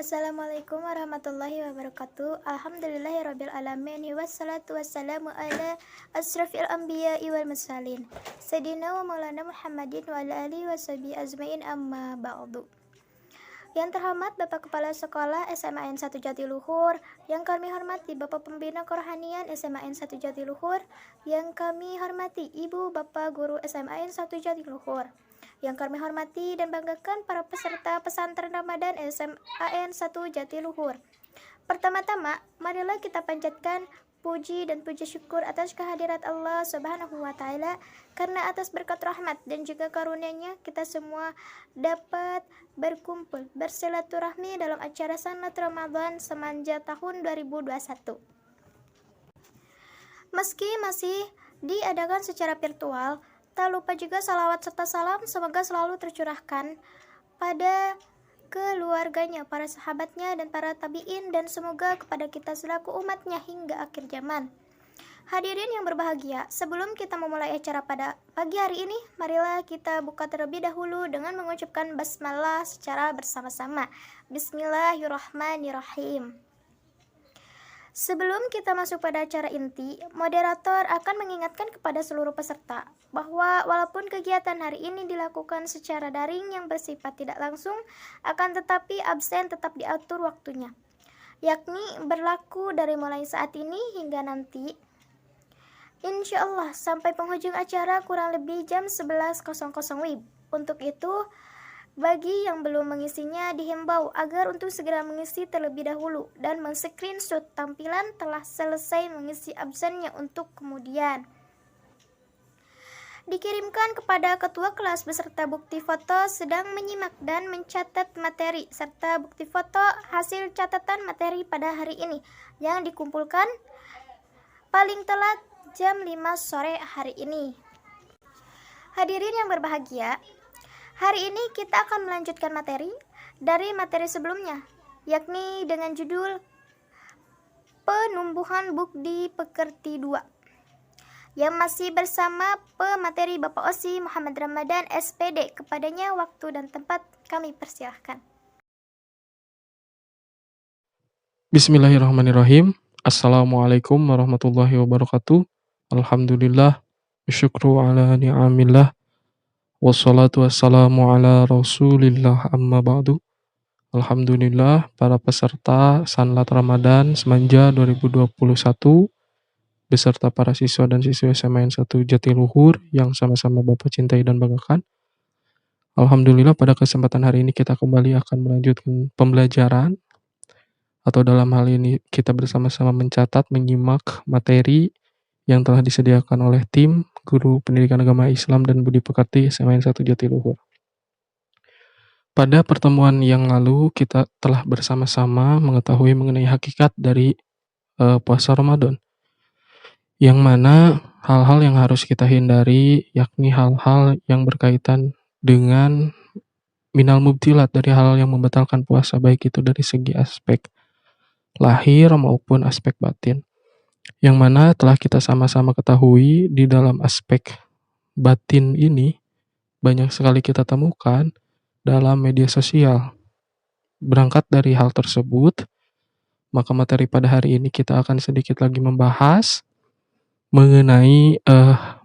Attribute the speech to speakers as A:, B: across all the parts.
A: Assalamualaikum warahmatullahi wabarakatuh. Alhamdulillahirabbil alamin wassalatu wassalamu ala asrafil anbiya'i wal mursalin sayyidina wa maulana Muhammadin wa ala alihi washabihi ajmain amma ba'du. Yang terhormat Bapak Kepala Sekolah SMAN 1 Jatiluhur, yang kami hormati Bapak Pembina Kerohanian SMAN 1 Jatiluhur, yang kami hormati Ibu Bapak Guru SMAN 1 Jatiluhur, yang kami hormati dan banggakan para peserta pesantren Ramadan SMAN 1 Jatiluhur. Pertama-tama, marilah kita panjatkan puji dan puji syukur atas kehadirat Allah Subhanahu wa Ta'ala, karena atas berkat rahmat dan juga karunia-Nya kita semua dapat berkumpul bersilaturahmi dalam acara Sanad Ramadan semanja tahun 2021. Meski masih diadakan secara virtual, tak lupa juga salawat serta salam semoga selalu tercurahkan pada keluarganya, para sahabatnya, dan para tabi'in, dan semoga kepada kita selaku umatnya hingga akhir zaman. Hadirin yang berbahagia, sebelum kita memulai acara pada pagi hari ini, marilah kita buka terlebih dahulu dengan mengucapkan basmalah secara bersama-sama. Bismillahirrahmanirrahim. Sebelum kita masuk pada acara inti, moderator akan mengingatkan kepada seluruh peserta bahwa walaupun kegiatan hari ini dilakukan secara daring yang bersifat tidak langsung, akan tetapi absen tetap diatur waktunya, yakni berlaku dari mulai saat ini hingga nanti, insya Allah sampai penghujung acara kurang lebih jam 11.00 WIB. Untuk itu, bagi yang belum mengisinya dihimbau agar untuk segera mengisi terlebih dahulu dan men-screenshot tampilan telah selesai mengisi absennya untuk kemudian dikirimkan kepada ketua kelas beserta bukti foto sedang menyimak dan mencatat materi serta bukti foto hasil catatan materi pada hari ini yang dikumpulkan paling telat jam 5 sore hari ini. Hadirin yang berbahagia, hari ini kita akan melanjutkan materi dari materi sebelumnya, yakni dengan judul Penumbuhan Bukti Pekerti 2, yang masih bersama pemateri Bapak Osi Muhammad Ramadan SPD. Kepadanya waktu dan tempat kami persilahkan.
B: Bismillahirrahmanirrahim. Assalamualaikum warahmatullahi wabarakatuh. Alhamdulillah, syukru ala ni'amillah, wassalatu wassalamu ala rasulillah, amma ba'du. Alhamdulillah, para peserta Sanlat Ramadan semanja 2021 beserta para siswa dan siswi SMAN 1 Jatiluhur yang sama-sama Bapak cintai dan banggakan. Alhamdulillah, pada kesempatan hari ini kita kembali akan melanjutkan pembelajaran, atau dalam hal ini kita bersama-sama mencatat, menyimak materi yang telah disediakan oleh tim Guru Pendidikan Agama Islam dan Budi Pekerti SMAN 1 Jatiluhur. Pada pertemuan yang lalu kita telah bersama-sama mengetahui mengenai hakikat dari puasa Ramadan, yang mana hal-hal yang harus kita hindari yakni hal-hal yang berkaitan dengan minal mubtilat, dari hal yang membatalkan puasa, baik itu dari segi aspek lahir maupun aspek batin, yang mana telah kita sama-sama ketahui di dalam aspek batin ini banyak sekali kita temukan dalam media sosial. Berangkat dari hal tersebut, maka materi pada hari ini kita akan sedikit lagi membahas mengenai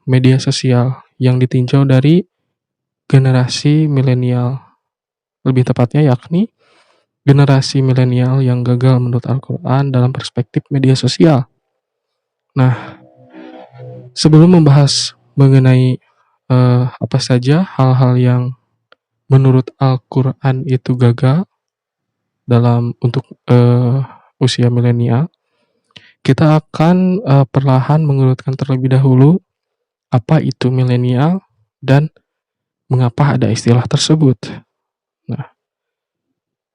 B: media sosial yang ditinjau dari generasi milenial, lebih tepatnya yakni generasi milenial yang gagal menurut Al-Quran dalam perspektif media sosial. Nah, sebelum membahas mengenai apa saja hal-hal yang menurut Al-Quran itu gagal dalam untuk usia milenial, kita akan perlahan mengurutkan terlebih dahulu apa itu milenial dan mengapa ada istilah tersebut. Nah,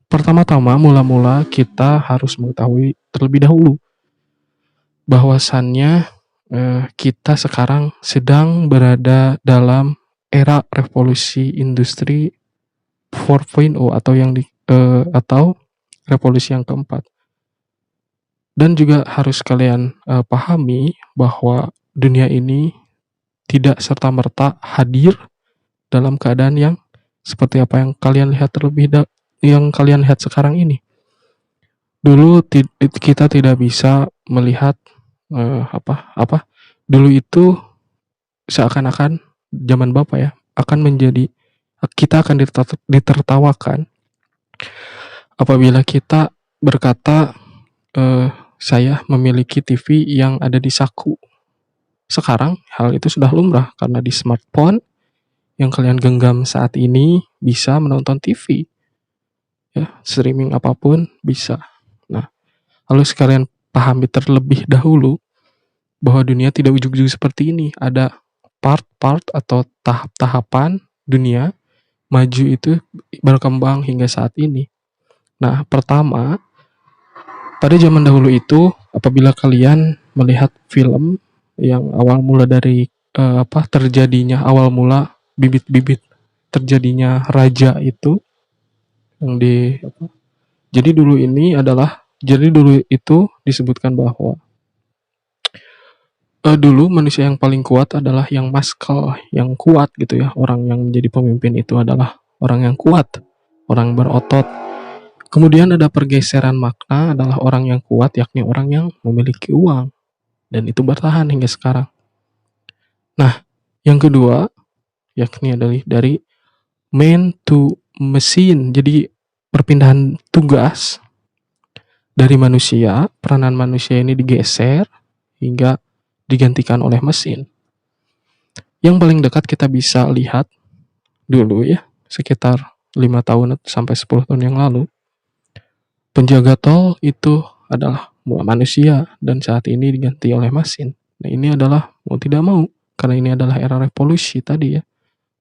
B: pertama-tama mula-mula kita harus mengetahui terlebih dahulu bahwasannya kita sekarang sedang berada dalam era revolusi industri 4.0 atau revolusi yang keempat. Dan juga harus kalian pahami bahwa dunia ini tidak serta-merta hadir dalam keadaan yang seperti apa yang kalian lihat yang kalian lihat sekarang ini. Dulu kita tidak bisa melihat apa dulu itu seakan-akan zaman Bapak ya akan menjadi kita akan ditertawakan apabila kita berkata saya memiliki TV yang ada di saku. Sekarang hal itu sudah lumrah karena di smartphone yang kalian genggam saat ini bisa menonton TV ya, streaming apapun bisa. Nah, lalu sekalian pahami terlebih dahulu bahwa dunia tidak ujug-ujug seperti ini. Ada part-part atau tahap-tahapan dunia maju itu berkembang hingga saat ini. Nah, pertama, pada zaman dahulu itu apabila kalian melihat film yang awal mula dari terjadinya awal mula bibit-bibit terjadinya raja itu yang jadi dulu itu disebutkan bahwa dulu manusia yang paling kuat adalah yang maskal, yang kuat gitu ya. Orang yang menjadi pemimpin itu adalah orang yang kuat, orang berotot. Kemudian ada pergeseran makna adalah orang yang kuat, yakni orang yang memiliki uang. Dan itu bertahan hingga sekarang. Nah, yang kedua, yakni adalah dari man to machine. Jadi perpindahan tugas dari manusia, peranan manusia ini digeser hingga digantikan oleh mesin. Yang paling dekat kita bisa lihat dulu ya, sekitar 5 tahun sampai 10 tahun yang lalu, penjaga tol itu adalah manusia dan saat ini diganti oleh mesin. Nah, ini adalah mau tidak mau karena ini adalah era revolusi tadi ya,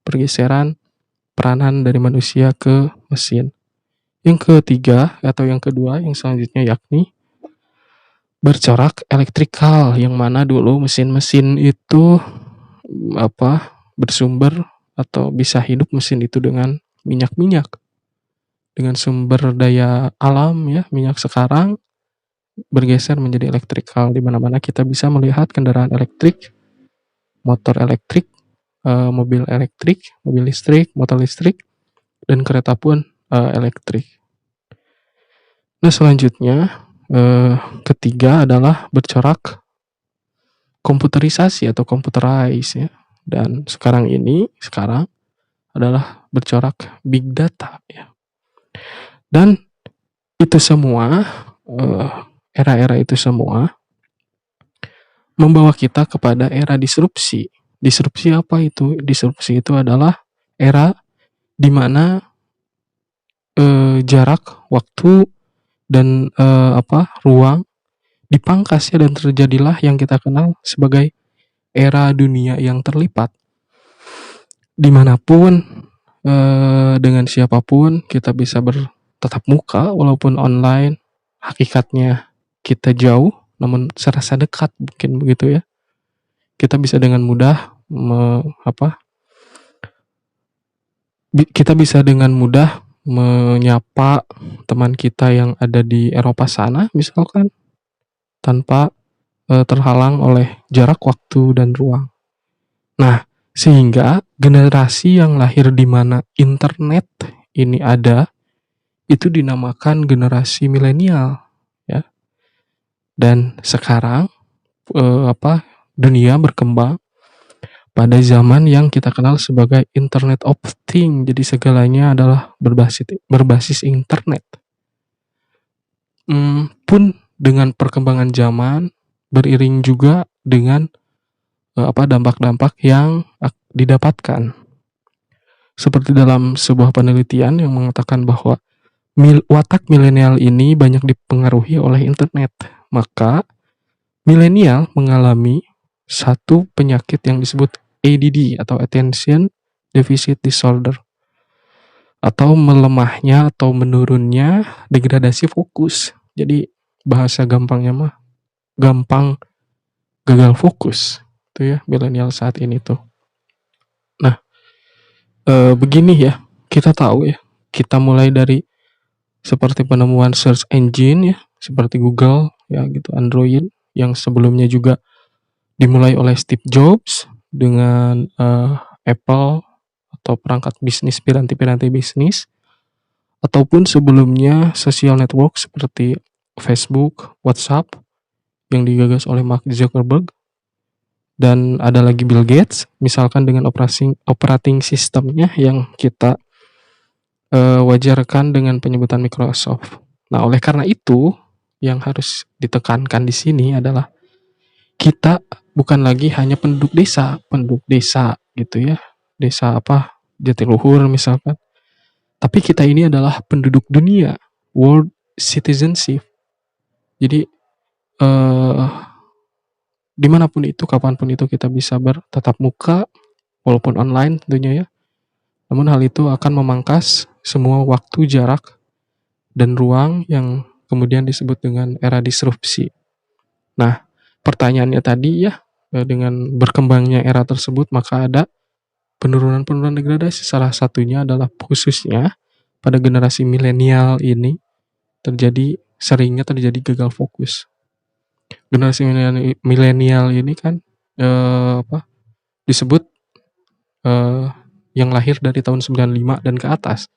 B: pergeseran peranan dari manusia ke mesin. Yang ketiga atau yang kedua yang selanjutnya yakni bercorak elektrikal, yang mana dulu mesin-mesin itu bersumber atau bisa hidup mesin itu dengan minyak dengan sumber daya alam ya, minyak. Sekarang bergeser menjadi elektrikal, di mana-mana kita bisa melihat kendaraan elektrik, motor elektrik, mobil elektrik, mobil listrik, motor listrik, dan kereta pun elektrik. Nah, selanjutnya ketiga adalah bercorak komputerisasi atau computerize ya. Dan sekarang adalah bercorak big data ya. Dan itu semua era-era itu semua membawa kita kepada era disrupsi. Disrupsi apa itu? Disrupsi itu adalah era di mana jarak, waktu, dan ruang dipangkas ya, dan terjadilah yang kita kenal sebagai era dunia yang terlipat. Dimanapun, dengan siapapun kita bisa bertatap muka walaupun online, hakikatnya kita jauh namun serasa dekat, mungkin begitu ya. Kita bisa dengan mudah menyapa teman kita yang ada di Eropa sana misalkan tanpa terhalang oleh jarak, waktu, dan ruang. Nah, sehingga generasi yang lahir di mana internet ini ada itu dinamakan generasi milenial ya. Dan sekarang dunia berkembang pada zaman yang kita kenal sebagai Internet of Things. Jadi segalanya adalah berbasis internet. Pun dengan perkembangan zaman beriring juga dengan dampak-dampak yang didapatkan. Seperti dalam sebuah penelitian yang mengatakan bahwa watak milenial ini banyak dipengaruhi oleh internet. Maka milenial mengalami satu penyakit yang disebut ADD atau Attention Deficit Disorder, atau melemahnya atau menurunnya degradasi fokus. Jadi bahasa gampangnya mah gampang gagal fokus itu ya milenial saat ini tuh. Nah, begini ya, kita tahu ya, kita mulai dari seperti penemuan search engine ya, seperti Google ya gitu, Android yang sebelumnya juga dimulai oleh Steve Jobs dengan Apple atau perangkat bisnis, piranti-piranti bisnis, ataupun sebelumnya social network seperti Facebook, WhatsApp yang digagas oleh Mark Zuckerberg, dan ada lagi Bill Gates, misalkan dengan operating sistemnya yang kita wajarkan dengan penyebutan Microsoft. Nah, oleh karena itu, yang harus ditekankan di sini adalah kita bukan lagi hanya penduduk desa gitu ya, desa apa, Jatiluhur misalkan, tapi kita ini adalah penduduk dunia, world citizenship. Jadi dimanapun itu, kapanpun itu kita bisa bertatap muka, walaupun online tentunya ya. Namun hal itu akan memangkas semua waktu, jarak, dan ruang yang kemudian disebut dengan era disrupsi. Nah, pertanyaannya tadi ya, dengan berkembangnya era tersebut maka ada penurunan degradasi. Salah satunya adalah khususnya pada generasi milenial ini seringnya terjadi gagal fokus. Generasi milenial ini kan disebut yang lahir dari tahun 95 dan ke atas.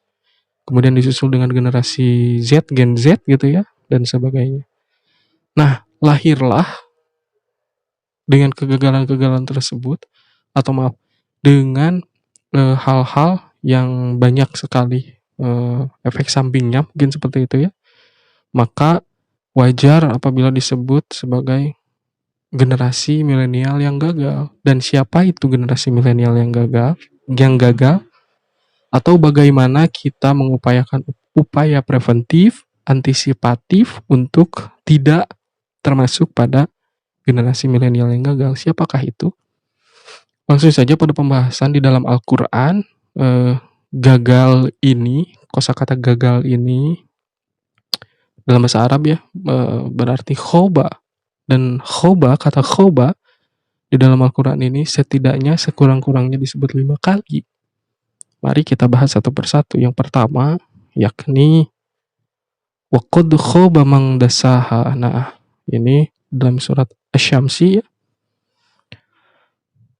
B: Kemudian disusul dengan generasi Z, Gen Z gitu ya, dan sebagainya. Nah, lahirlah dengan kegagalan-kegagalan tersebut, atau maaf, dengan hal-hal yang banyak sekali efek sampingnya, mungkin seperti itu ya. Maka wajar apabila disebut sebagai generasi milenial yang gagal. Dan siapa itu generasi milenial yang gagal? Atau bagaimana kita mengupayakan upaya preventif, antisipatif untuk tidak termasuk pada generasi milenial yang gagal. Siapakah itu? Langsung saja pada pembahasan di dalam Al-Quran. Gagal ini, kosakata gagal ini dalam bahasa Arab ya, berarti khoba. Dan kata khoba di dalam Al-Quran ini setidaknya sekurang-kurangnya disebut 5 kali. Mari kita bahas satu persatu. Yang pertama yakni waqad khaba man dassaha. Nah, ini dalam surat Asy-Syamsi ya.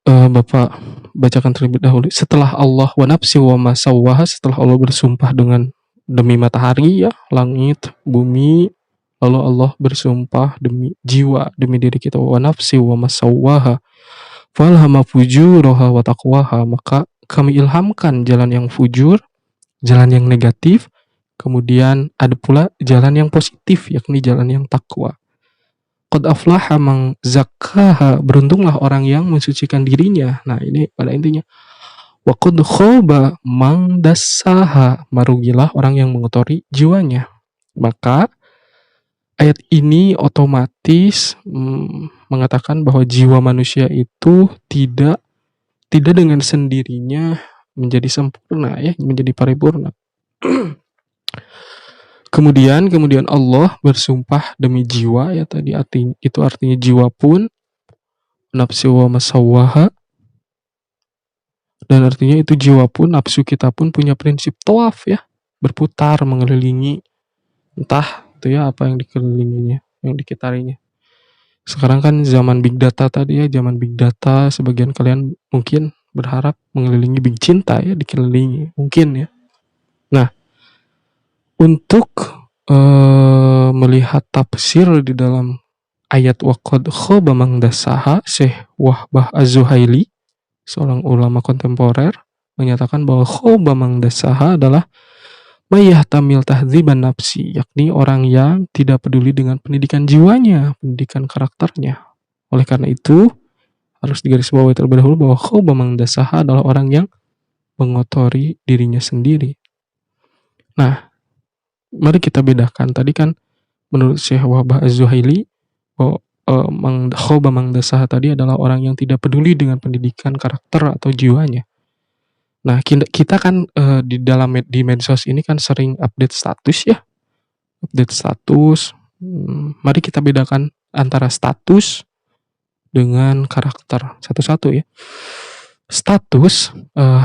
B: Bapak bacakan terlebih dahulu. Setelah Allah wa nafsi wa ma sawwaha, setelah Allah bersumpah dengan demi matahari ya, langit, bumi, lalu Allah bersumpah demi jiwa, demi diri kita, wa nafsi wa ma sawwaha falhama fujuraha wa taqwaha, maka kami ilhamkan jalan yang fujur, jalan yang negatif, kemudian ada pula jalan yang positif, yakni jalan yang takwa. Qad aflaha man zakkaha, beruntunglah orang yang mensucikan dirinya. Nah, ini pada intinya. Wa qad khaba man dassaha, merugilah orang yang mengotori jiwanya. Maka ayat ini otomatis mengatakan bahwa jiwa manusia itu tidak dengan sendirinya menjadi sempurna ya, menjadi paripurna. Kemudian Allah bersumpah demi jiwa ya, tadi itu artinya jiwa pun, nafsu wa masawwaha, dan artinya itu jiwa pun, nafsu kita pun punya prinsip tawaf ya, berputar mengelilingi entah itu ya apa yang dikelilinginya, yang dikitarinya. Sekarang kan zaman big data tadi ya, zaman big data, sebagian kalian mungkin berharap mengelilingi big cinta ya, dikelilingi mungkin ya. Nah, untuk melihat tafsir di dalam ayat waqad khaba man dassaha, Syekh Wahbah Az-Zuhaili, seorang ulama kontemporer, menyatakan bahwa khaba man dassaha adalah mayahtamil tahdziban nafsi, yakni orang yang tidak peduli dengan pendidikan jiwanya, pendidikan karakternya. Oleh karena itu, harus digarisbawahi terlebih dahulu bahwa khaba man dassaha adalah orang yang mengotori dirinya sendiri. Nah, mari kita bedakan. Tadi kan menurut Syekh Wahbah Az-Zuhaili, khoba man dassaha tadi adalah orang yang tidak peduli dengan pendidikan karakter atau jiwanya. Nah, kita kan di medsos ini kan sering update status ya. Update status. Mari kita bedakan antara status dengan karakter satu-satu ya. Status,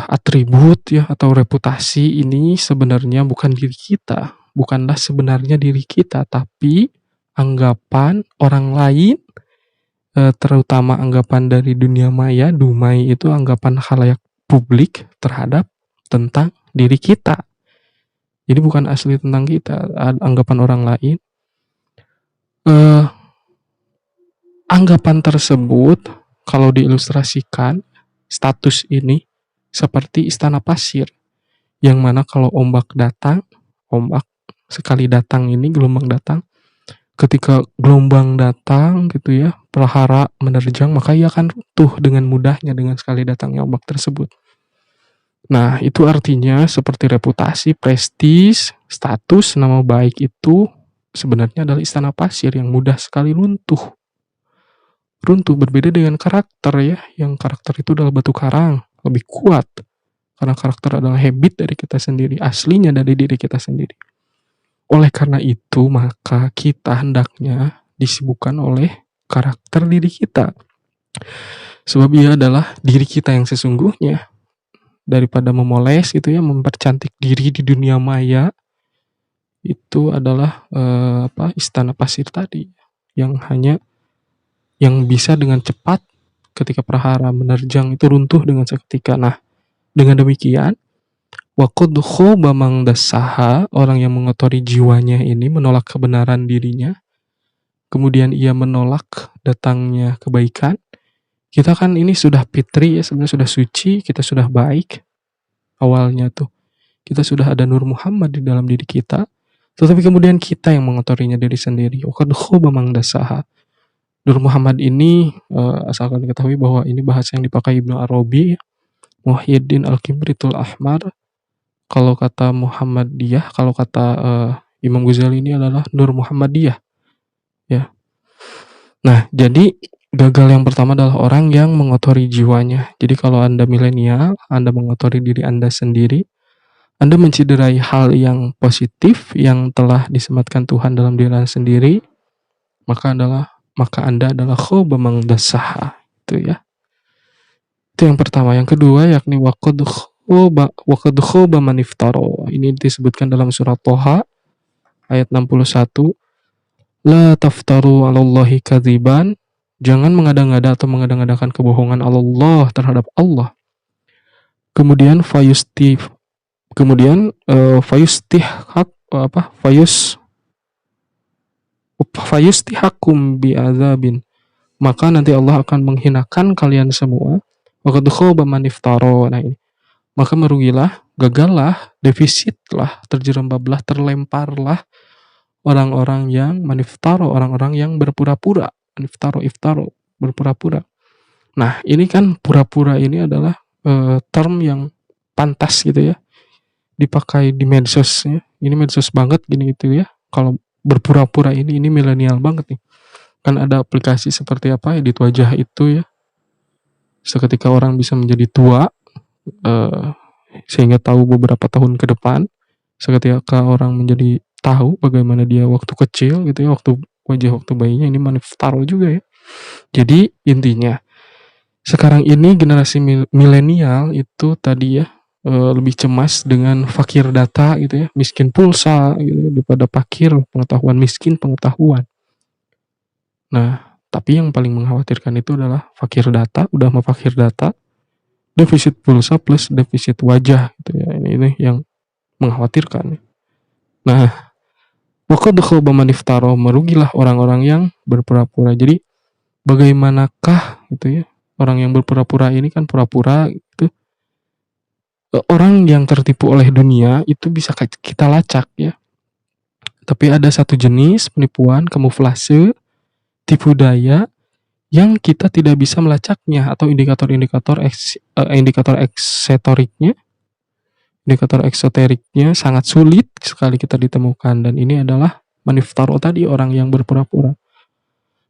B: atribut ya, atau reputasi ini sebenarnya bukan diri kita, bukanlah sebenarnya diri kita, tapi anggapan orang lain, terutama anggapan dari dunia maya, dumai itu anggapan khalayak publik terhadap tentang diri kita. Jadi bukan asli tentang kita, anggapan orang lain. Eh, Anggapan tersebut kalau diilustrasikan status ini seperti istana pasir yang mana kalau ombak sekali datang ini gelombang datang, ketika gelombang datang gitu ya, prahara menerjang maka ia akan runtuh dengan mudahnya dengan sekali datangnya ombak tersebut. Nah, itu artinya seperti reputasi, prestis, status, nama baik itu sebenarnya adalah istana pasir yang mudah sekali runtuh. Runtuh berbeda dengan karakter ya, yang karakter itu adalah batu karang, lebih kuat. Karena karakter adalah habit dari kita sendiri, aslinya dari diri kita sendiri. Oleh karena itu, maka kita hendaknya disibukkan oleh karakter diri kita. Sebab ia adalah diri kita yang sesungguhnya. Daripada memoles gitu ya, mempercantik diri di dunia maya, itu adalah istana pasir tadi yang bisa dengan cepat ketika prahara menerjang itu runtuh dengan seketika. Nah, dengan demikian waqad khaba man dassaha, orang yang mengotori jiwanya ini menolak kebenaran dirinya, kemudian ia menolak datangnya kebaikan. Kita kan ini sudah fitri ya, sebenarnya sudah suci, kita sudah baik awalnya tuh. Kita sudah ada Nur Muhammad di dalam diri kita, tetapi kemudian kita yang mengotorinya diri sendiri. Waqad khaba man dassaha. Nur Muhammad ini asalkan diketahui bahwa ini bahasa yang dipakai Ibnu Arabi, Muhyiddin Al-Kibritul Ahmar. Kalau kata Muhammadiyah, kalau kata Imam Ghazali ini adalah Nur Muhammadiyah. Ya. Nah, jadi gagal yang pertama adalah orang yang mengotori jiwanya. Jadi kalau Anda milenial, Anda mengotori diri Anda sendiri, Anda menciderai hal yang positif yang telah disematkan Tuhan dalam diri Anda sendiri, maka Anda adalah khaba man dassaha. Itu ya. Itu yang pertama. Yang kedua yakni waqad khaba man iftara. Ini disebutkan dalam surat Thaha ayat 61. La taftaru 'alallahi kadziban. Jangan mengada-ngada atau mengada-ngadakan kebohongan Allah terhadap Allah. Kemudian fayustihakum bi'adzabin. Maka nanti Allah akan menghinakan kalian semua. Waqad khaba man iftara. Nah ini. Maka merugilah, gagallah, defisitlah, terjerembablah, terlemparlah orang-orang yang maniftaro, orang-orang yang berpura-pura. Iftaro, berpura-pura. Nah, ini kan pura-pura ini adalah term yang pantas gitu ya, dipakai di medsos ya. Ini medsos banget gini gitu ya. Kalau berpura-pura ini milenial banget nih. Kan ada aplikasi seperti apa, edit wajah itu ya. Seketika orang bisa menjadi tua, sehingga tahu beberapa tahun ke depan. Seketika orang menjadi tahu bagaimana dia waktu kecil gitu ya, waktu bayinya, ini maniftaro juga ya. Jadi intinya sekarang ini generasi milenial itu tadi ya lebih cemas dengan fakir data gitu ya, miskin pulsa gitu ya, daripada fakir pengetahuan, miskin pengetahuan. Nah, tapi yang paling mengkhawatirkan itu adalah fakir data, udah mau fakir data, defisit pulsa plus defisit wajah gitu ya. Ini yang mengkhawatirkan. Nah, waqad khaba man iftara, merugilah orang-orang yang berpura-pura. Jadi bagaimanakah gitu ya, orang yang berpura-pura ini kan pura-pura gitu. Orang yang tertipu oleh dunia itu bisa kita lacak ya. Tapi ada satu jenis penipuan, kamuflase, tipu daya yang kita tidak bisa melacaknya, atau indikator eksoteriknya sangat sulit sekali kita ditemukan, dan ini adalah maniftaro tadi, orang yang berpura-pura.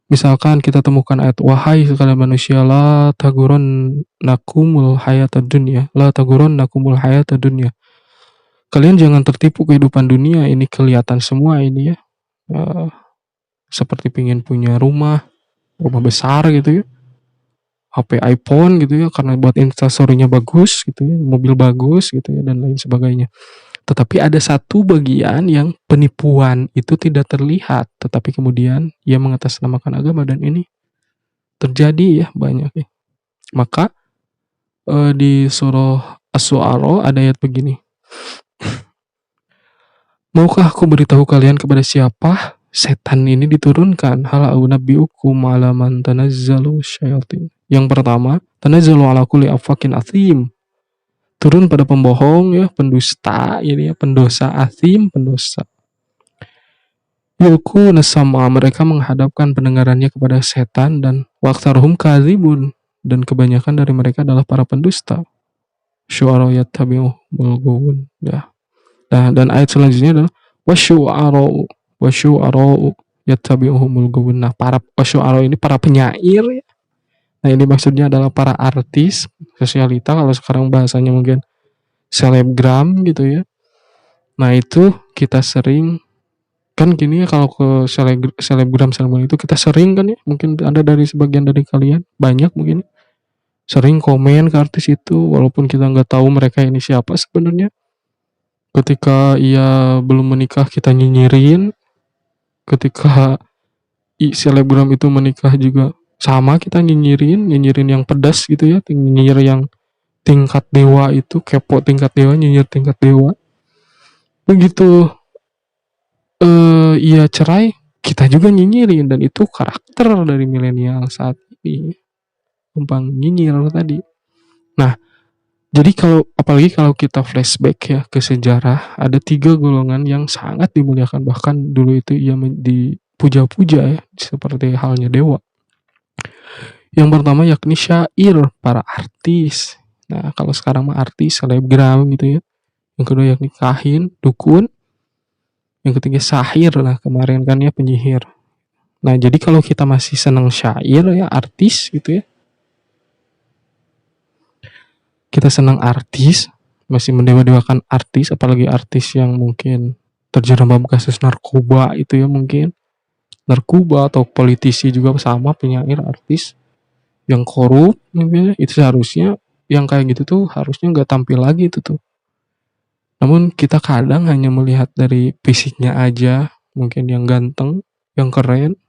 B: Misalkan kita temukan ayat, wahai sekalian manusia, la taghurrannakumul hayatad dunya, la taghurrannakumul hayatad dunya. Kalian jangan tertipu kehidupan dunia, ini kelihatan semua ini ya. Seperti pingin punya rumah besar gitu ya, HP iPhone gitu ya, karena buat instastory-nya bagus gitu ya, mobil bagus gitu ya, dan lain sebagainya. Tetapi ada satu bagian yang penipuan itu tidak terlihat, tetapi kemudian ia mengatasnamakan agama, dan ini terjadi ya banyak ya. Maka di surah Asy-Syu'ara ada ayat begini. Maukah aku beritahu kalian kepada siapa setan ini diturunkan. Hal unabbiukum ala man tanazzalu syayatin. Yang pertama, tanazzalu ala kulli affakin athim. Turun pada pembohong ya, pendusta ini ya, pendosa athim, pendosa. Yulquna sama, mereka menghadapkan pendengarannya kepada setan, dan waqtaruhum kadzibun, dan kebanyakan dari mereka adalah para pendusta. Syu'ara yattabi'uhumul ghawun ya. Nah, dan ayat selanjutnya adalah wasyu'ara'u yattabi'uhumul ghawun. Nah, para wasyu'ara ini para penyair ya. Nah, ini maksudnya adalah para artis sosialita, kalau sekarang bahasanya mungkin selebgram gitu ya. Nah, itu kita sering kan gini ya, kalau ke selebgram itu kita sering kan ya, mungkin ada dari sebagian dari kalian, banyak mungkin sering komen ke artis itu walaupun kita nggak tahu mereka ini siapa sebenarnya. Ketika ia belum menikah kita nyinyirin, ketika selebgram itu menikah juga sama, kita nyinyirin yang pedas gitu ya, nyinyir yang tingkat dewa itu, kepo tingkat dewa, nyinyir tingkat dewa. Begitu ia cerai, kita juga nyinyirin, dan itu karakter dari milenial saat ini, gampang nyinyir tadi. Nah, jadi apalagi kalau kita flashback ya ke sejarah, ada 3 golongan yang sangat dimuliakan, bahkan dulu itu ia dipuja-puja ya, seperti halnya dewa. Yang pertama yakni syair, para artis. Nah, kalau sekarang mah artis, selebgram gitu ya. Yang kedua yakni kahin, dukun. Yang ketiga sahir, lah kemarin kan ya, penyihir. Nah, jadi kalau kita masih senang syair ya, artis gitu ya, kita senang artis, masih mendewa-dewakan artis, apalagi artis yang mungkin terjerembab kasus narkoba itu ya, mungkin narkoba, atau politisi juga sama, penyair, artis yang korup mungkin, itu seharusnya yang kayak gitu tuh harusnya nggak tampil lagi itu tuh. Namun kita kadang hanya melihat dari fisiknya aja, mungkin yang ganteng, yang keren,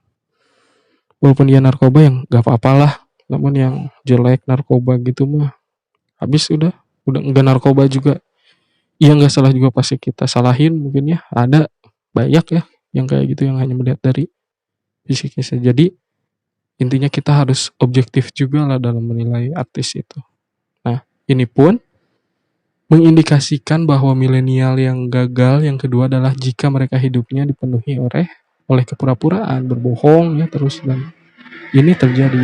B: walaupun dia narkoba yang nggak apa-apalah. Namun yang jelek narkoba gitu mah habis, udah nggak narkoba juga, iya nggak salah juga pasti kita salahin mungkin ya. Ada banyak ya yang kayak gitu, yang hanya melihat dari fisiknya saja. Jadi intinya kita harus objektif juga lah dalam menilai artis itu. Nah, ini pun mengindikasikan bahwa milenial yang gagal yang kedua adalah jika mereka hidupnya dipenuhi oleh kepura-puraan, berbohong ya terus, dan ini terjadi.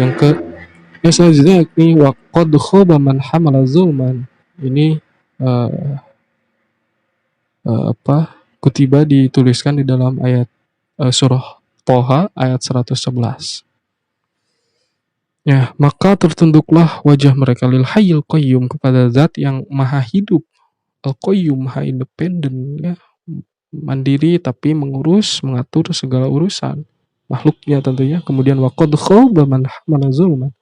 B: Yang selanjutnya yakni waqad khaba man hamala zulman. Ini kutiba dituliskan di dalam ayat surah Toha ayat 111. Ya, maka tertunduklah wajah mereka lil hayyil qayyum, kepada zat yang maha hidup, al-qayyum, maha independen ya, mandiri tapi mengatur segala urusan makhluknya tentunya. Kemudian waqad khaba man hamala zulman,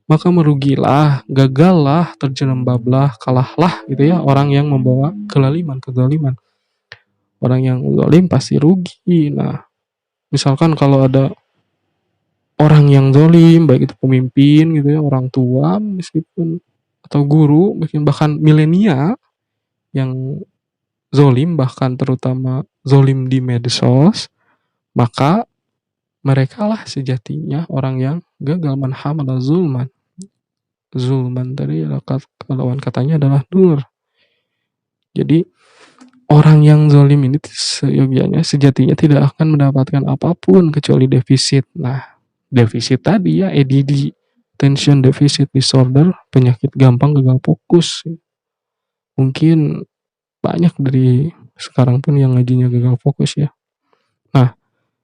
B: maka merugilah, gagallah, terjerembablah, kalahlah gitu ya orang yang membawa kezaliman. Orang yang zalim pasti rugi. Nah, misalkan kalau ada orang yang zalim, baik itu pemimpin gitu ya, orang tua meskipun, atau guru, mungkin bahkan milenial yang zalim, bahkan terutama zalim di medsos, maka mereka lah sejatinya orang yang gagal. Man hamala zulman tadi lawan katanya adalah nur. Jadi orang yang zalim ini sejatinya tidak akan mendapatkan apapun kecuali defisit. Nah, defisit tadi ya, ADD, attention deficit disorder, penyakit gampang gagal fokus. Mungkin banyak dari sekarang pun yang ngajinya gagal fokus ya. Nah,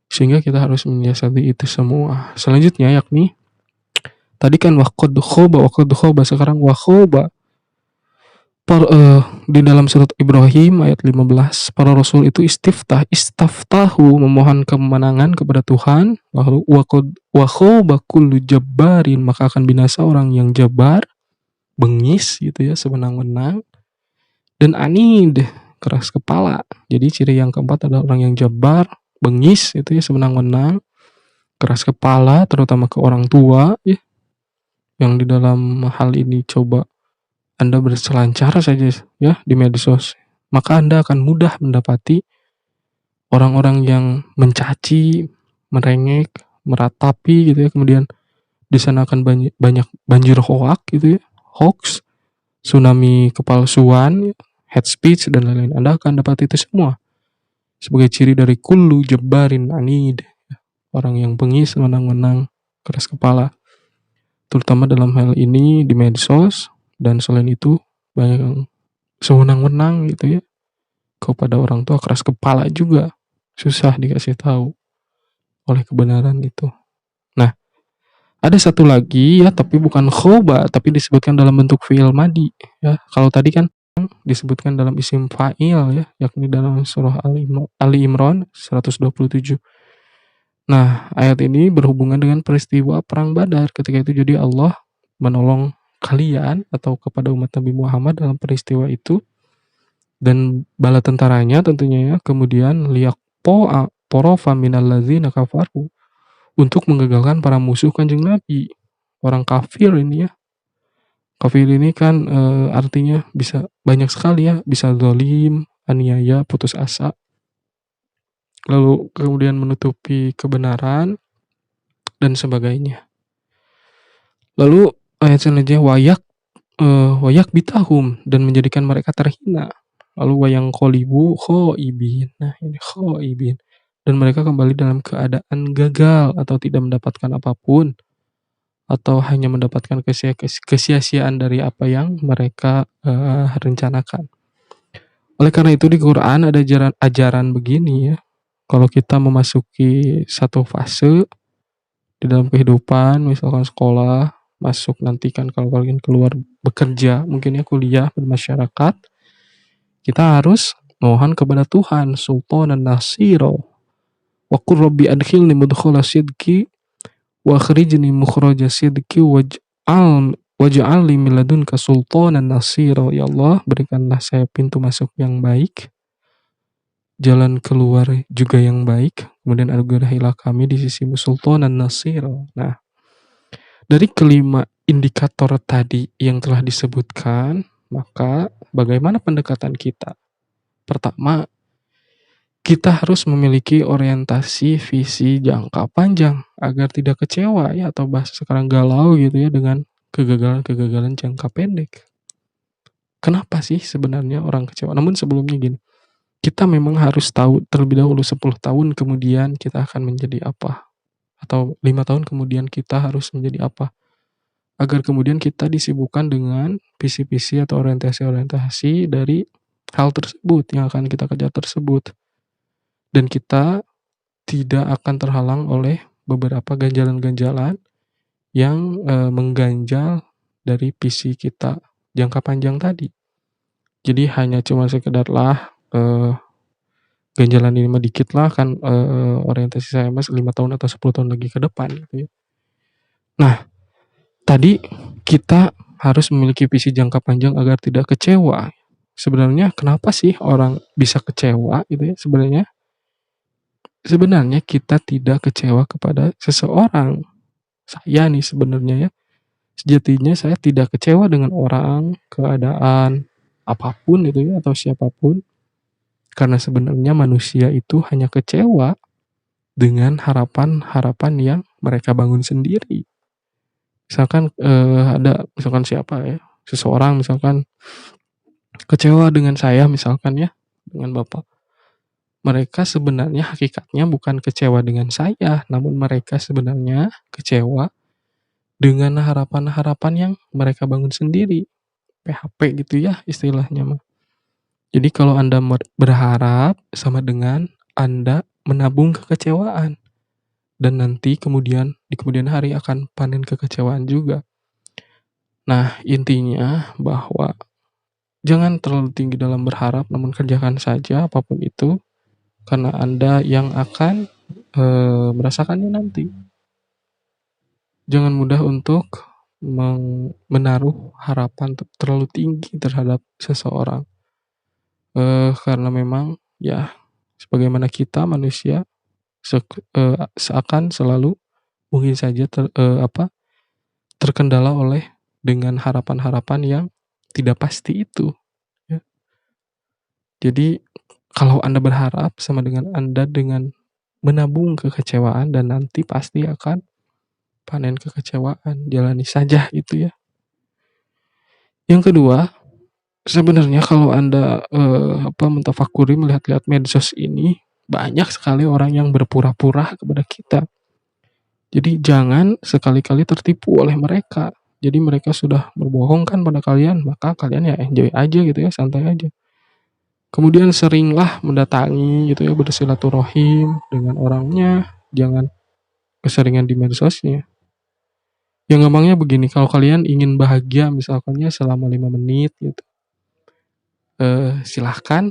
B: sehingga kita harus menyiasati itu semua. Selanjutnya yakni tadi kan waqad khoba, sekarang wakhoba. Di dalam surat Ibrahim ayat 15, para rasul itu istaftahu, memohon kemenangan kepada Tuhan. Lalu wakhoba kullu jabbarin, maka akan binasa orang yang jabar, bengis gitu ya, sewenang-wenang, dan anid, keras kepala. Jadi ciri yang keempat adalah orang yang jabar, bengis itu ya, sewenang-wenang, keras kepala, terutama ke orang tua ya, yang di dalam hal ini coba Anda berselancar saja ya di medsos, maka Anda akan mudah mendapati orang-orang yang mencaci, merengek, meratapi gitu ya, kemudian di sana akan banyak banjir hoak gitu ya, hoax, tsunami kepalsuan, hate speech dan lain-lain. Anda akan dapat itu semua sebagai ciri dari kullu jabbarin anid, orang yang bengis, menang-menang, keras kepala, terutama dalam hal ini di medsos. Dan selain itu banyak yang sewenang-wenang gitu ya, kepada orang tua keras kepala juga, susah dikasih tahu oleh kebenaran itu. Nah, ada satu lagi ya, tapi bukan khoba, tapi disebutkan dalam bentuk fi'il madi ya. Kalau tadi kan disebutkan dalam isim fa'il ya, yakni dalam surah Ali Imran 127. Nah, ayat ini berhubungan dengan peristiwa perang Badar. Ketika itu jadi Allah menolong kalian atau kepada umat Nabi Muhammad dalam peristiwa itu, dan bala tentaranya tentunya ya, kemudian porofa minal ladzina kafaru, untuk menggagalkan para musuh Kanjeng Nabi. Orang kafir ini ya. Kafir ini kan artinya bisa banyak sekali ya, bisa zalim, aniaya, putus asa, lalu kemudian menutupi kebenaran dan sebagainya. Lalu ayat selanjutnya wayak bitahum, dan menjadikan mereka terhina. Lalu wayang kolibu khoibin. Nah, ini khoibin. Dan mereka kembali dalam keadaan gagal atau tidak mendapatkan apapun, atau hanya mendapatkan kesia-siaan dari apa yang mereka rencanakan. Oleh karena itu di Quran ada ajaran begini ya. Kalau kita memasuki satu fase di dalam kehidupan, misalkan sekolah, masuk nanti kan kalau kalian keluar bekerja, mungkin ya kuliah, bermasyarakat, kita harus mohon kepada Tuhan, Sultanan Nasiro. Wa qur rabbi adkhilni mudkhala sidqi wa akhrijni mukhraja sidqi waj'al li min ladunka sultanan nasira. Ya Allah, berikanlah saya pintu masuk yang baik, jalan keluar juga yang baik, kemudian anugerahilah kami di sisimu sultanan nasira. Nah, dari kelima indikator tadi yang telah disebutkan, maka bagaimana pendekatan kita? Pertama, kita harus memiliki orientasi visi jangka panjang agar tidak kecewa ya, atau bahasa sekarang galau gitu ya, dengan kegagalan-kegagalan jangka pendek. Kenapa sih sebenarnya orang kecewa? Namun sebelumnya gini, kita memang harus tahu terlebih dahulu 10 tahun kemudian kita akan menjadi apa, atau 5 tahun kemudian kita harus menjadi apa, agar kemudian kita disibukkan dengan visi-visi atau orientasi-orientasi dari hal tersebut yang akan kita kejar tersebut. Dan kita tidak akan terhalang oleh beberapa ganjalan-ganjalan yang mengganjal dari visi kita jangka panjang tadi. Jadi hanya cuma sekedarlah ganjalan ini mah dikit lah kan, orientasi saya mas 5 tahun atau 10 tahun lagi ke depan gitu ya. Nah, tadi kita harus memiliki visi jangka panjang agar tidak kecewa. Sebenarnya kenapa sih orang bisa kecewa gitu ya? Sebenarnya kita tidak kecewa kepada seseorang. Saya nih sebenarnya ya, sejatinya saya tidak kecewa dengan orang, keadaan, apapun itu ya, atau siapapun. Karena sebenarnya manusia itu hanya kecewa dengan harapan-harapan yang mereka bangun sendiri. Misalkan ada misalkan siapa ya, seseorang misalkan kecewa dengan saya misalkan ya, dengan Bapak. Mereka sebenarnya hakikatnya bukan kecewa dengan saya, namun mereka sebenarnya kecewa dengan harapan-harapan yang mereka bangun sendiri. PHP gitu ya istilahnya mah. Jadi kalau Anda berharap sama dengan Anda menabung kekecewaan, dan nanti kemudian di kemudian hari akan panen kekecewaan juga. Nah, intinya bahwa jangan terlalu tinggi dalam berharap, namun kerjakan saja apapun itu, karena Anda yang akan merasakannya nanti. Jangan mudah untuk menaruh harapan terlalu tinggi terhadap seseorang, karena memang ya sebagaimana kita manusia seakan selalu mungkin saja terkendala oleh dengan harapan-harapan yang tidak pasti itu ya. Jadi Kalau Anda berharap sama dengan Anda dengan menabung kekecewaan dan nanti pasti akan panen kekecewaan. Jalani saja itu ya. Yang kedua, sebenarnya kalau Anda mentafakuri melihat-lihat medsos ini, banyak sekali orang yang berpura-pura kepada kita. Jadi jangan sekali-kali tertipu oleh mereka. Jadi mereka sudah berbohongkan pada kalian, maka kalian ya enjoy aja gitu ya, santai aja. Kemudian seringlah mendatangi gitu ya, bersilaturahim dengan orangnya, jangan keseringan di medsosnya. Yang gampangnya begini, kalau kalian ingin bahagia misalkannya selama 5 menit gitu, silahkan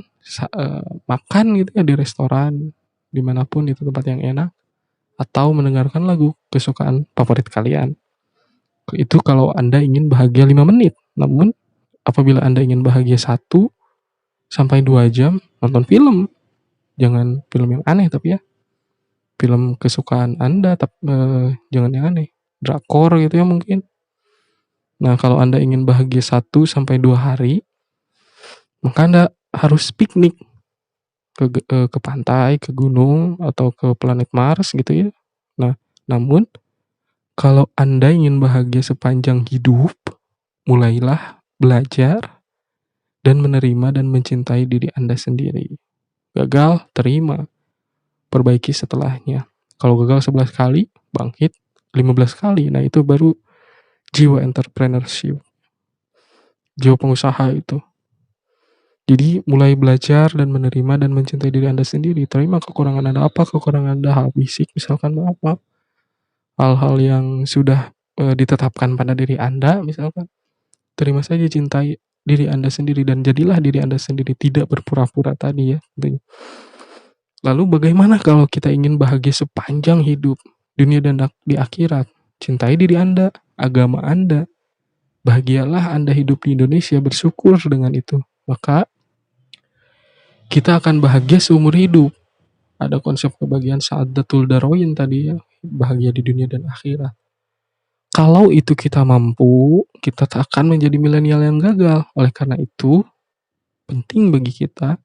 B: makan gitu ya di restoran, dimanapun itu tempat yang enak, atau mendengarkan lagu kesukaan favorit kalian. Itu kalau Anda ingin bahagia 5 menit. Namun, apabila Anda ingin bahagia 1 sampai 2 jam, nonton film. Jangan film yang aneh tapi ya. Film kesukaan Anda, jangan yang aneh. Drakor gitu ya mungkin. Nah, kalau Anda ingin bahagia 1 sampai 2 hari, maka Anda harus piknik ke pantai, ke gunung, atau ke planet Mars gitu ya. Nah, namun kalau Anda ingin bahagia sepanjang hidup, mulailah belajar dan menerima dan mencintai diri Anda sendiri. Gagal, terima, perbaiki setelahnya. Kalau gagal 11 kali, bangkit 15 kali. Nah, itu baru jiwa entrepreneurship, jiwa pengusaha itu. Jadi mulai belajar dan menerima dan mencintai diri Anda sendiri. Terima kekurangan Anda, apa kekurangan Anda, hal fisik misalkan, maaf, hal-hal yang sudah ditetapkan pada diri Anda misalkan. Terima saja, cintai diri Anda sendiri dan jadilah diri Anda sendiri, tidak berpura-pura tadi ya. Lalu bagaimana kalau kita ingin bahagia sepanjang hidup, dunia dan di akhirat? Cintai diri Anda, agama Anda. Bahagialah Anda hidup di Indonesia, bersyukur dengan itu. Maka kita akan bahagia seumur hidup. Ada konsep kebahagiaan Sa'adatul Darain tadi ya, bahagia di dunia dan akhirat. Kalau itu kita mampu, kita tak akan menjadi milenial yang gagal. Oleh karena itu, penting bagi kita,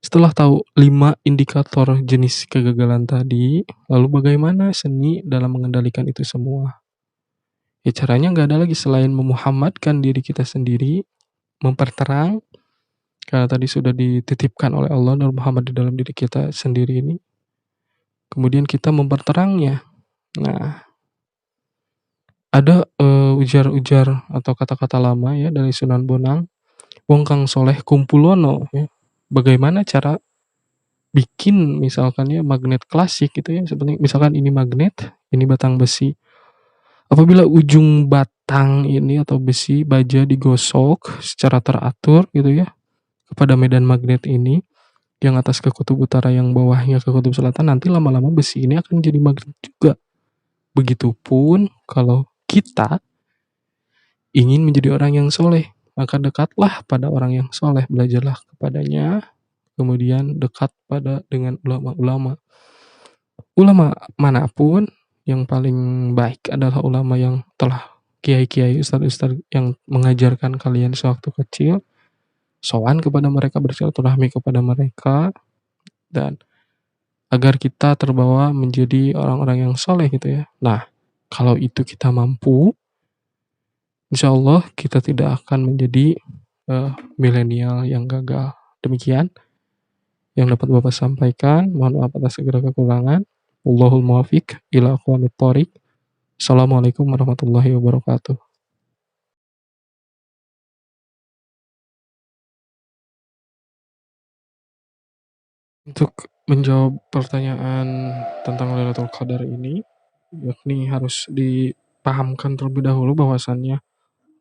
B: setelah tahu 5 indikator jenis kegagalan tadi, lalu bagaimana seni dalam mengendalikan itu semua? Ya caranya nggak ada lagi selain memuhammadkan diri kita sendiri, memperterang, karena tadi sudah dititipkan oleh Allah Nur Muhammad di dalam diri kita sendiri ini. Kemudian kita memperterangnya. Nah, ada ujar-ujar atau kata-kata lama ya dari Sunan Bonang, wong kang soleh kumpulono ya. Bagaimana cara bikin misalkan ya magnet klasik gitu ya, seperti misalkan ini magnet, ini batang besi. Apabila ujung batang ini atau besi baja digosok secara teratur gitu ya kepada medan magnet ini, yang atas ke kutub utara, yang bawahnya ke kutub selatan, nanti lama-lama besi ini akan jadi magnet juga. Begitupun kalau kita ingin menjadi orang yang soleh, maka dekatlah pada orang yang soleh, belajarlah kepadanya, kemudian dekat dengan ulama-ulama. Ulama manapun, yang paling baik adalah ulama yang telah kiai-kiai, ustaz-ustaz yang mengajarkan kalian sewaktu kecil. Sowan kepada mereka, bersilaturahmi kepada mereka, dan agar kita terbawa menjadi orang-orang yang soleh gitu ya. Nah, kalau itu kita mampu, insya Allah kita tidak akan menjadi milenial yang gagal. Demikian yang dapat Bapak sampaikan. Mohon maaf atas segala kekurangan. Wallahul muwaffiq ila aqwamit thoriq. Assalamualaikum warahmatullahi wabarakatuh. Untuk menjawab pertanyaan tentang Lailatul Qadar ini, yakni harus dipahamkan terlebih dahulu bahwasannya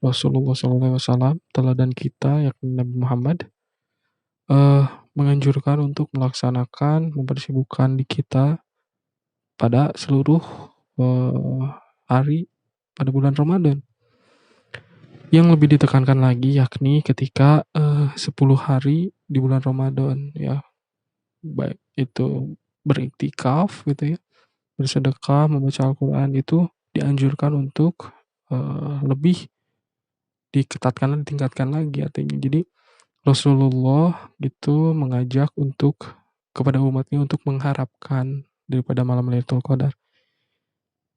B: Rasulullah SAW, teladan kita yakni Nabi Muhammad, menganjurkan untuk melaksanakan, mempersibukkan di kita pada seluruh hari pada bulan Ramadan. Yang lebih ditekankan lagi yakni ketika 10 hari di bulan Ramadan ya, baik itu beriktikaf gitu ya, bersedekah, membaca Al-Quran, itu dianjurkan untuk lebih diketatkan dan ditingkatkan lagi artinya. Jadi Rasulullah itu mengajak kepada umatnya untuk mengharapkan daripada malam Lailatul Qadar.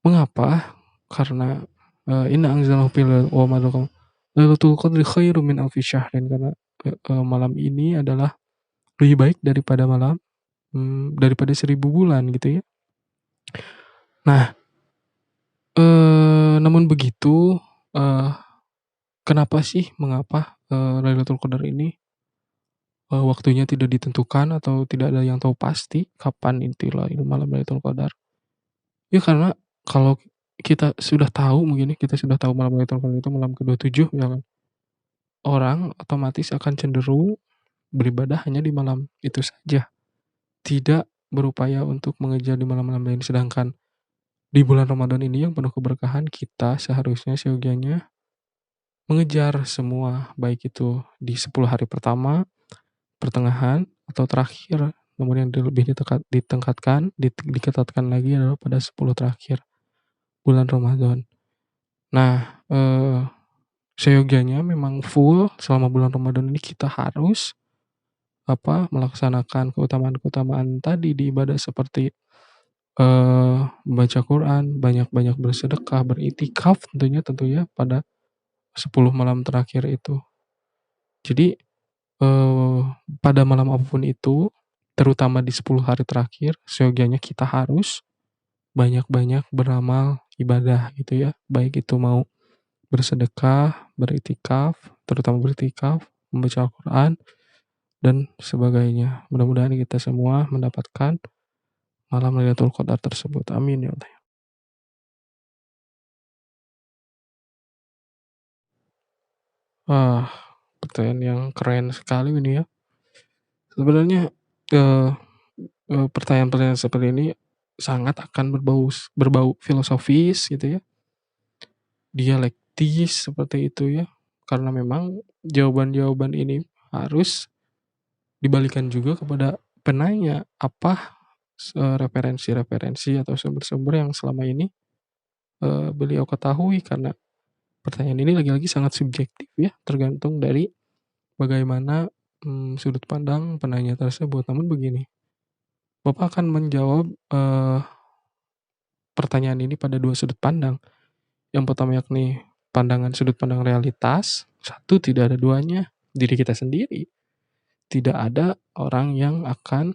B: Mengapa? Karena inna anzalnahu fi Lailatul Qadri khairum min alfi syahrin, karena malam ini adalah lebih baik daripada 1000 bulan gitu ya. Nah, namun begitu, mengapa Lailatul Qadar ini waktunya tidak ditentukan atau tidak ada yang tahu pasti kapan intilah malam Lailatul Qadar? Ya karena kalau kita sudah tahu mungkin ya, kita sudah tahu malam Lailatul Qadar itu malam ke-27 ya kan, orang otomatis akan cenderung beribadah hanya di malam itu saja, tidak berupaya untuk mengejar di malam-malam lain. Sedangkan di bulan Ramadan ini yang penuh keberkahan, kita seharusnya seyogianya mengejar semua, baik itu di 10 hari pertama, pertengahan, atau terakhir. Namun yang lebih diketatkan lagi adalah pada 10 terakhir bulan Ramadan. Nah, seyogianya memang full selama bulan Ramadan ini kita harus melaksanakan keutamaan-keutamaan tadi di ibadah seperti membaca Quran, banyak-banyak bersedekah, beriktikaf tentunya pada 10 malam terakhir itu. Jadi pada malam apapun itu, terutama di 10 hari terakhir, seyogianya kita harus banyak-banyak beramal ibadah gitu ya. Baik itu mau bersedekah, beriktikaf, terutama beriktikaf, membaca Al-Quran, dan sebagainya. Mudah-mudahan kita semua mendapatkan malam Lailatul Qadar tersebut. Amin ya Allah. Pertanyaan yang keren sekali ini ya. Sebenarnya pertanyaan-pertanyaan seperti ini sangat akan berbau filosofis gitu ya, dialektis seperti itu ya. Karena memang jawaban-jawaban ini harus dibalikan juga kepada penanya, apa referensi-referensi atau sumber-sumber yang selama ini beliau ketahui, karena pertanyaan ini lagi-lagi sangat subjektif ya, tergantung dari bagaimana sudut pandang penanya tersebut. Namun begini, Bapak akan menjawab pertanyaan ini pada dua sudut pandang. Yang pertama yakni sudut pandang realitas. Satu, tidak ada duanya, diri kita sendiri. Tidak ada orang yang akan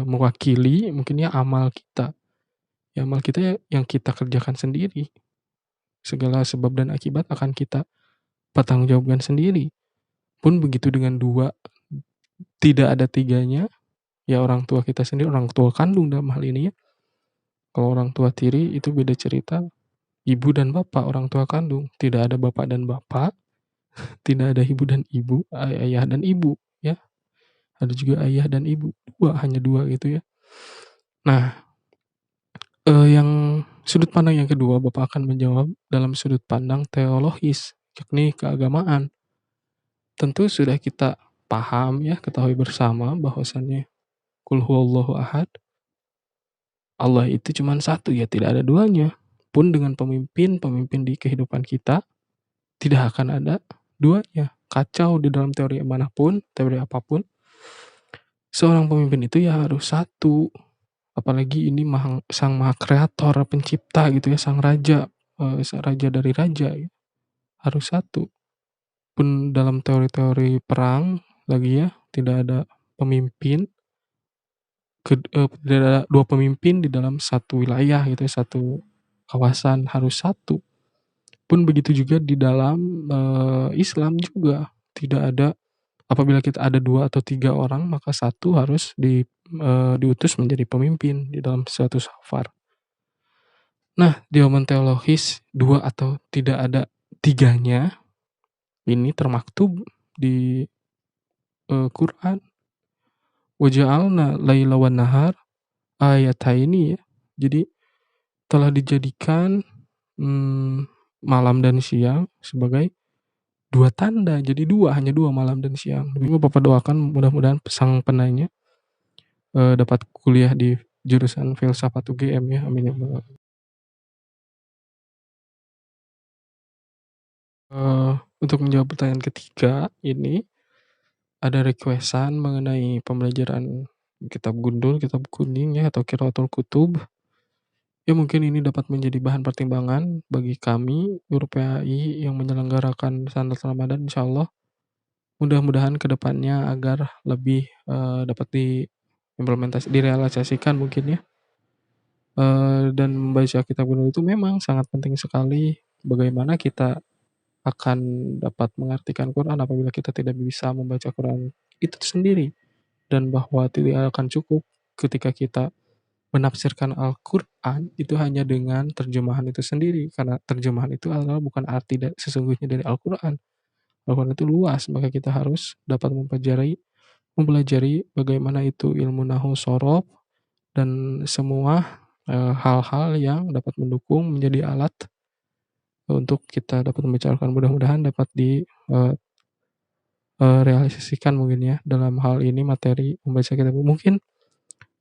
B: mewakili mungkin ya amal kita. Ya, amal kita yang kita kerjakan sendiri. Segala sebab dan akibat akan kita pertanggungjawabkan sendiri. Pun begitu dengan dua, tidak ada tiganya, ya orang tua kita sendiri, orang tua kandung dalam hal ini ya. Kalau orang tua tiri itu beda cerita, ibu dan bapak, orang tua kandung. Tidak ada bapak dan bapak, tidak ada ibu dan ibu, ayah dan ibu ya. Ada juga ayah dan ibu, hanya dua gitu ya. Nah, yang sudut pandang yang kedua, Bapak akan menjawab dalam sudut pandang teologis, yakni keagamaan. Tentu sudah kita paham ya, ketahui bersama bahwasannya Qul huwallahu ahad, Allah itu cuma satu ya, tidak ada duanya. Pun dengan pemimpin di kehidupan kita, tidak akan ada duanya. Kacau di dalam teori manapun, teori apapun, seorang pemimpin itu ya harus satu. Apalagi ini sang maha kreator, pencipta gitu ya, sang raja, raja dari raja ya. Harus satu. Pun dalam teori-teori perang lagi ya, tidak ada pemimpin, tidak ada dua pemimpin di dalam satu wilayah gitu ya, satu kawasan, harus satu. Pun begitu juga di dalam Islam juga, tidak ada, apabila kita ada 2 atau 3 orang, maka satu harus diutus menjadi pemimpin di dalam suatu safar. Nah, jawaban teologis 2 atau tidak ada 3-nya ini termaktub di Quran. Waja'alna laila wan nahar ayataini ya. Jadi telah dijadikan malam dan siang sebagai 2 tanda. Jadi hanya 2 malam dan siang. Demi Bapak doakan mudah-mudahan sang penanya dapat kuliah di jurusan filsafat UGM ya. Amin ya Allah. Untuk menjawab pertanyaan ketiga ini, ada requestan mengenai pembelajaran kitab gundul, kitab kuning ya, atau Qiraatul Kutub, ya mungkin ini dapat menjadi bahan pertimbangan bagi kami, guru PAI yang menyelenggarakan Sanad Ramadan insyaallah. Mudah-mudahan ke depannya agar lebih, dapat direalisasikan mungkin ya. Dan membaca kitab gundul itu memang sangat penting sekali, bagaimana kita akan dapat mengartikan Quran apabila kita tidak bisa membaca Quran itu sendiri, dan bahwa tidak akan cukup ketika kita menafsirkan Al-Quran itu hanya dengan terjemahan itu sendiri, karena terjemahan itu adalah bukan arti sesungguhnya dari Al-Quran. Al-Quran itu luas, maka kita harus dapat mempelajari bagaimana itu ilmu nahu sorof dan semua hal-hal yang dapat mendukung menjadi alat untuk kita dapat membicarakan. Mudah-mudahan dapat realisasikan mungkin ya dalam hal ini materi membaca kitab. Mungkin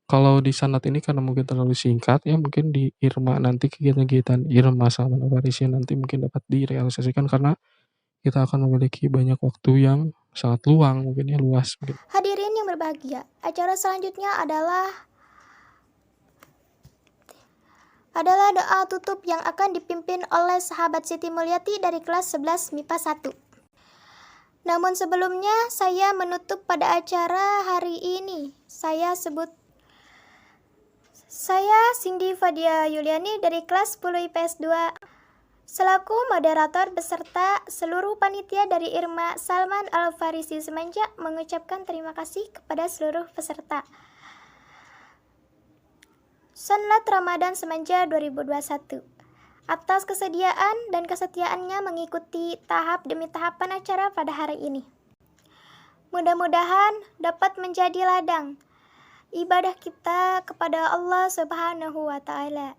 B: kalau di sanad ini karena mungkin terlalu singkat ya, mungkin di Irma nanti kegiatan-kegiatan Irma sama Farisi nanti mungkin dapat direalisasikan karena kita akan memiliki banyak waktu yang sangat luang mungkin ya, luas mungkin.
A: Hadirin yang berbahagia, acara selanjutnya adalah doa tutup yang akan dipimpin oleh sahabat Siti Mulyati dari kelas 11 MIPA 1. Namun sebelumnya saya menutup pada acara hari ini. Saya Cindy Fadia Yuliani dari kelas 10 IPS 2 selaku moderator beserta seluruh panitia dari Irma Salman Al-Farisi Semenjak mengucapkan terima kasih kepada seluruh peserta Sanad Ramadan Semenjak 2021 atas kesediaan dan kesetiaannya mengikuti tahap demi tahapan acara pada hari ini. Mudah-mudahan dapat menjadi ladang ibadah kita kepada Allah Subhanahu wa Ta'ala.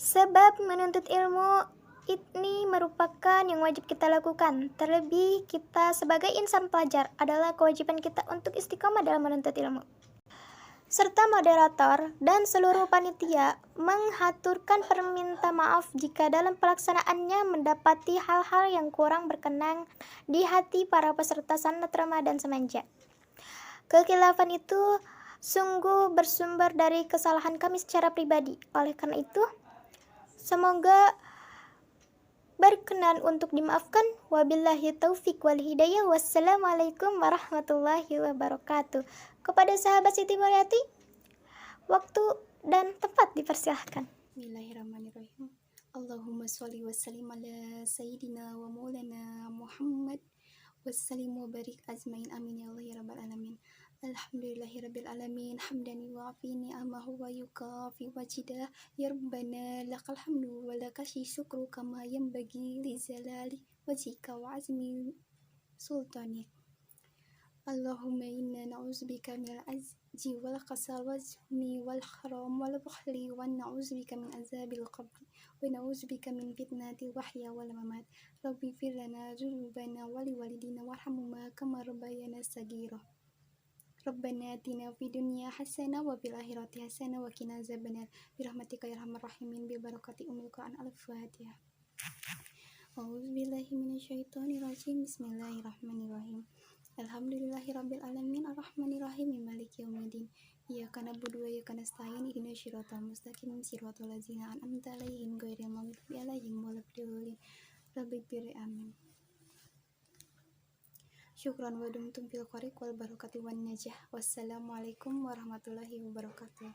A: Sebab menuntut ilmu ini merupakan yang wajib kita lakukan. Terlebih kita sebagai insan pelajar adalah kewajiban kita untuk istiqomah dalam menuntut ilmu. Serta moderator dan seluruh panitia menghaturkan perminta maaf jika dalam pelaksanaannya mendapati hal-hal yang kurang berkenan di hati para peserta Sanad Ramadan Semenjak. Kekhilafan itu sungguh bersumber dari kesalahan kami secara pribadi. Oleh karena itu, semoga berkenan untuk dimaafkan. Wabillahi taufik wal hidayah. Wassalamualaikum warahmatullahi wabarakatuh. Kepada sahabat Siti Mulyati, waktu dan tempat dipersilahkan.
C: Bismillahirrahmanirrahim. Allahumma sholli wa sallim ala sayyidina wa maulana Muhammad wa sallim wa barik azmain, amin ya Allah ya rabbal alamin. Alhamdulillahi rabbil alamin, hamdan yuafi ni'amahu wa yukafi wajidah. Ya Rabbana lakal hamdu wa lakashi syukru kama yanbaghi li zalali wajhika wa azmi sultani. Allahumma inna na'udzubika minal ajzi wal kasal wal jubni wal haram wal bukhli wa na'udzubika min azabil qabri wa na'udzubika min fitnatil wahya wal mamat. Rabbi fir lana dzunubana wa liwalidina warhamhuma kama rabbayana saghira. Rabbana atina fid dunya hasanah wa fil akhirati hasanah wa qina azabannar. Birahmatika ya arhamar rahimin, bi barakati ummil Qur'an. Al-Fatihah. A'udzubillahi minasyaitonir rajim. Bismillahirrahmanirrahim. Alhamdulillahirabbil alamin, arrahmanirrahim, maliki yaumiddin. Iyyaka na'budu wa iyyaka nasta'in, ihdinas siratal mustaqim, siratal ladzina an'amta 'alaihim ghairil maghdubi 'alaihim waladdallin. Rabbighfir amin. Syukran wa dumtum fil khairi wal barakati wan najah. Wassalamualaikum warahmatullahi wabarakatuh.